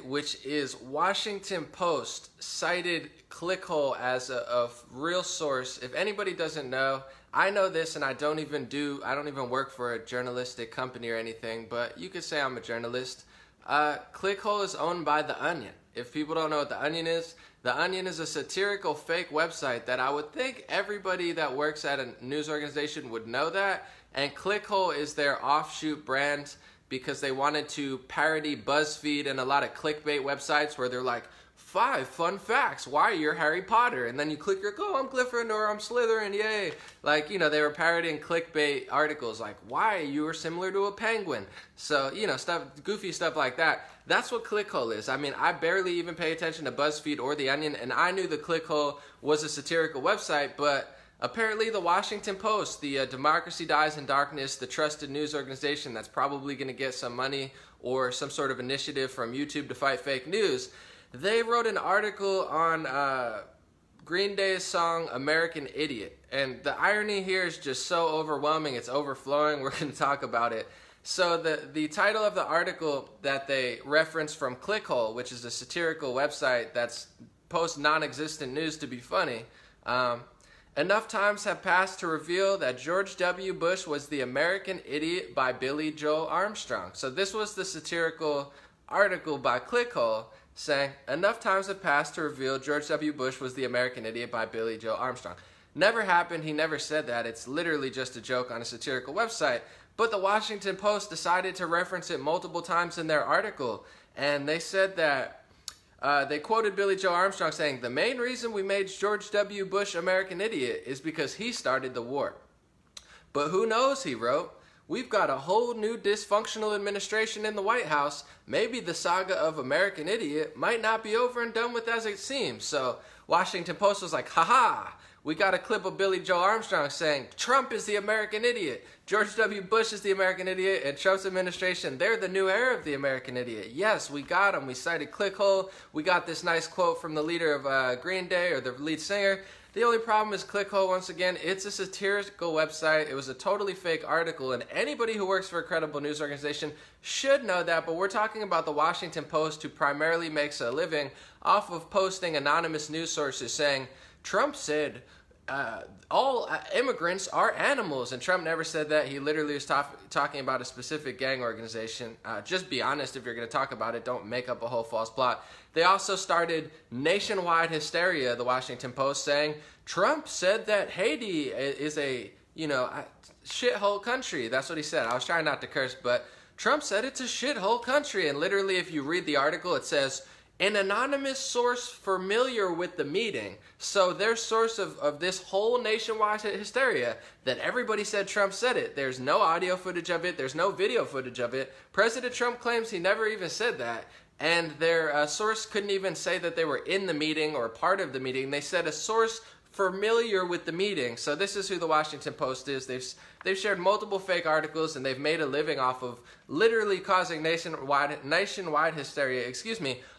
which is Washington Post cited ClickHole as a real source. If anybody doesn't know, I know this, and I don't even work for a journalistic company or anything, but you could say I'm a journalist. ClickHole is owned by The Onion. If people don't know what The Onion is a satirical fake website that I would think everybody that works at a news organization would know that, and ClickHole is their offshoot brand because they wanted to parody BuzzFeed and a lot of clickbait websites where they're like, 5 fun facts why you're Harry Potter, and then you click, you're like, oh, I'm Gryffindor, I'm Slytherin, yay. Like, you know, they were parodying clickbait articles like, why you are similar to a penguin. So, you know, stuff, goofy stuff like that. That's what ClickHole is. I mean, I barely even pay attention to BuzzFeed or The Onion, and I knew the ClickHole was a satirical website, but apparently the Washington Post, the Democracy Dies in Darkness, the trusted news organization that's probably going to get some money or some sort of initiative from YouTube to fight fake news, they wrote an article on Green Day's song American Idiot. And the irony here is just so overwhelming, it's overflowing. We're going to talk about it. So the title of the article that they reference from ClickHole, which is a satirical website that's posts non-existent news to be funny, enough times have passed to reveal that George W. Bush was the American Idiot by Billy Joel Armstrong. So this was the satirical article by ClickHole saying, enough times have passed to reveal George W. Bush was the American Idiot by Billy Joel Armstrong. Never happened. He never said that. It's literally just a joke on a satirical website. But the Washington Post decided to reference it multiple times in their article. And they said that they quoted Billy Joel Armstrong saying, the main reason we made George W. Bush American Idiot is because he started the war. But who knows, he wrote. We've got a whole new dysfunctional administration in the White House. Maybe the saga of American Idiot might not be over and done with as it seems. So Washington Post was like, haha, we got a clip of Billy Joel Armstrong saying, Trump is the American Idiot. George W. Bush is the American Idiot, and Trump's administration, they're the new era of the American Idiot. Yes, we got him. We cited ClickHole. We got this nice quote from the leader of Green Day, or the lead singer. The only problem is ClickHole, once again, it's a satirical website. It was a totally fake article, and anybody who works for a credible news organization should know that, but we're talking about the Washington Post, who primarily makes a living off of posting anonymous news sources saying, Trump said all immigrants are animals, and Trump never said that. He literally was talking about a specific gang organization. Just be honest if you're going to talk about it. Don't make up a whole false plot. They also started nationwide hysteria, the Washington Post, saying Trump said that Haiti is a, shithole country. That's what he said. I was trying not to curse, but Trump said it's a shithole country. And literally, if you read the article, it says, an anonymous source familiar with the meeting. So their source of this whole nationwide hysteria that everybody said Trump said it. There's no audio footage of it. There's no video footage of it. President Trump claims he never even said that. And their source couldn't even say that they were in the meeting or part of the meeting. They said a source familiar with the meeting. So this is who the Washington Post is. They've shared multiple fake articles, and they've made a living off of literally causing nationwide hysteria,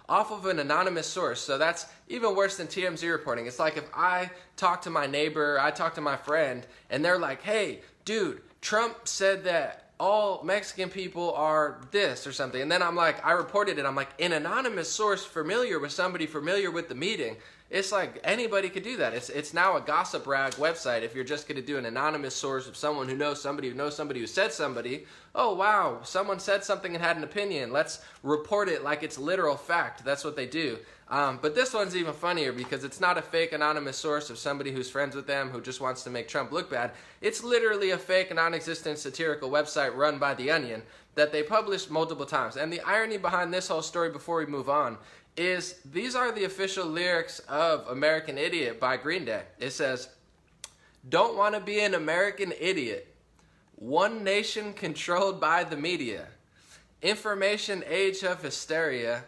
off of an anonymous source. So that's even worse than TMZ reporting. It's like if I talk to my neighbor, I talk to my friend, and they're like, hey, dude, Trump said that all Mexican people are this or something. And then I'm like, I reported it. I'm like, an anonymous source familiar with somebody familiar with the meeting. It's like anybody could do that. It's now a gossip rag website if you're just going to do an anonymous source of someone who knows somebody who said somebody. Oh, wow, someone said something and had an opinion. Let's report it like it's literal fact. That's what they do. But this one's even funnier because it's not a fake anonymous source of somebody who's friends with them who just wants to make Trump look bad. It's literally a fake, non-existent satirical website run by The Onion that they published multiple times. And the irony behind this whole story before we move on is these are the official lyrics of American Idiot by Green Day. It says, don't want to be an American idiot. One nation controlled by the media. Information age of hysteria.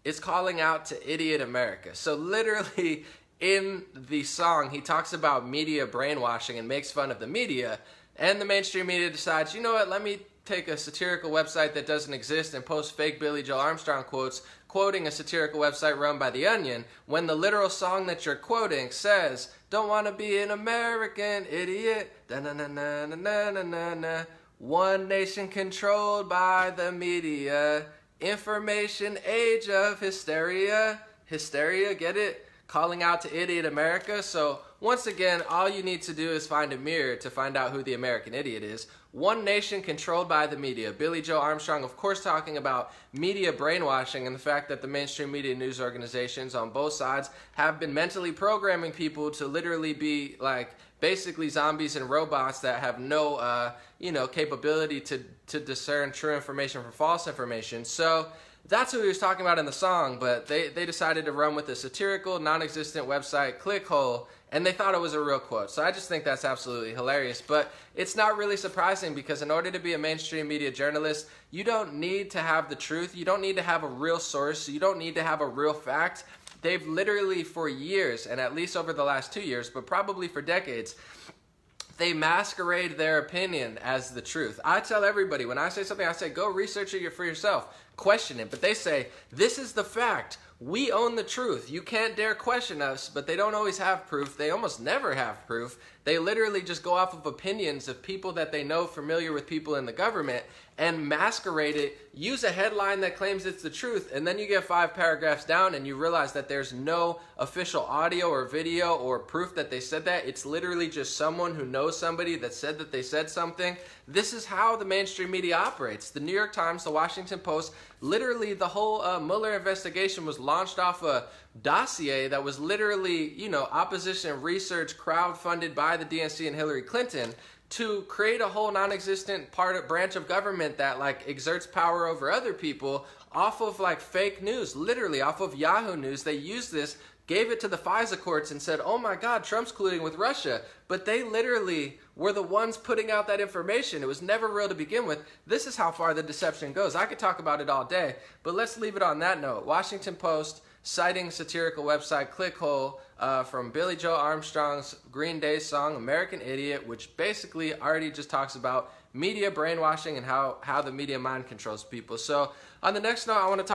It's calling out to idiot America. So literally in the song, he talks about media brainwashing and makes fun of the media. And the mainstream media decides, you know what, let me take a satirical website that doesn't exist and post fake Billy Joel Armstrong quotes, quoting a satirical website run by The Onion, when the literal song that you're quoting says, don't want to be an American idiot, da-na-na-na-na-na-na-na, one nation controlled by the media, information age of hysteria. Hysteria, get it? Calling out to idiot America. So once again, all you need to do is find a mirror to find out who the American idiot is. One nation controlled by the media. Billy Joe Armstrong, of course, talking about media brainwashing and the fact that the mainstream media news organizations on both sides have been mentally programming people to literally be like basically zombies and robots that have no, capability to discern true information from false information. So that's what he was talking about in the song, but they decided to run with the satirical, non-existent website ClickHole, and they thought it was a real quote. So I just think that's absolutely hilarious. But it's not really surprising, because in order to be a mainstream media journalist, you don't need to have the truth. You don't need to have a real source. You don't need to have a real fact. They've literally for years, and at least over the last 2 years, but probably for decades, they masquerade their opinion as the truth. I tell everybody, when I say something, I say, go research it for yourself. Question it. But they say, this is the fact. We own the truth. You can't dare question us. But they don't always have proof. They almost never have proof. They literally just go off of opinions of people that they know familiar with people in the government and masquerade it, use a headline that claims it's the truth, and then you get 5 paragraphs down and you realize that there's no official audio or video or proof that they said that. It's literally just someone who knows somebody that said that they said something. This is how the mainstream media operates. The New York Times, the Washington Post, literally the whole Mueller investigation was launched off a dossier that was literally, opposition research crowdfunded by the DNC and Hillary Clinton to create a whole non-existent branch of government that exerts power over other people off of fake news, literally off of Yahoo News. They used this, gave it to the FISA courts and said, oh my God, Trump's colluding with Russia. But they literally were the ones putting out that information. It was never real to begin with. This is how far the deception goes. I could talk about it all day, but let's leave it on that note. Washington Post, citing satirical website ClickHole, from Billy Joe Armstrong's Green Day song American Idiot, which basically already just talks about media brainwashing and how the media mind controls people. So on the next note, I want to talk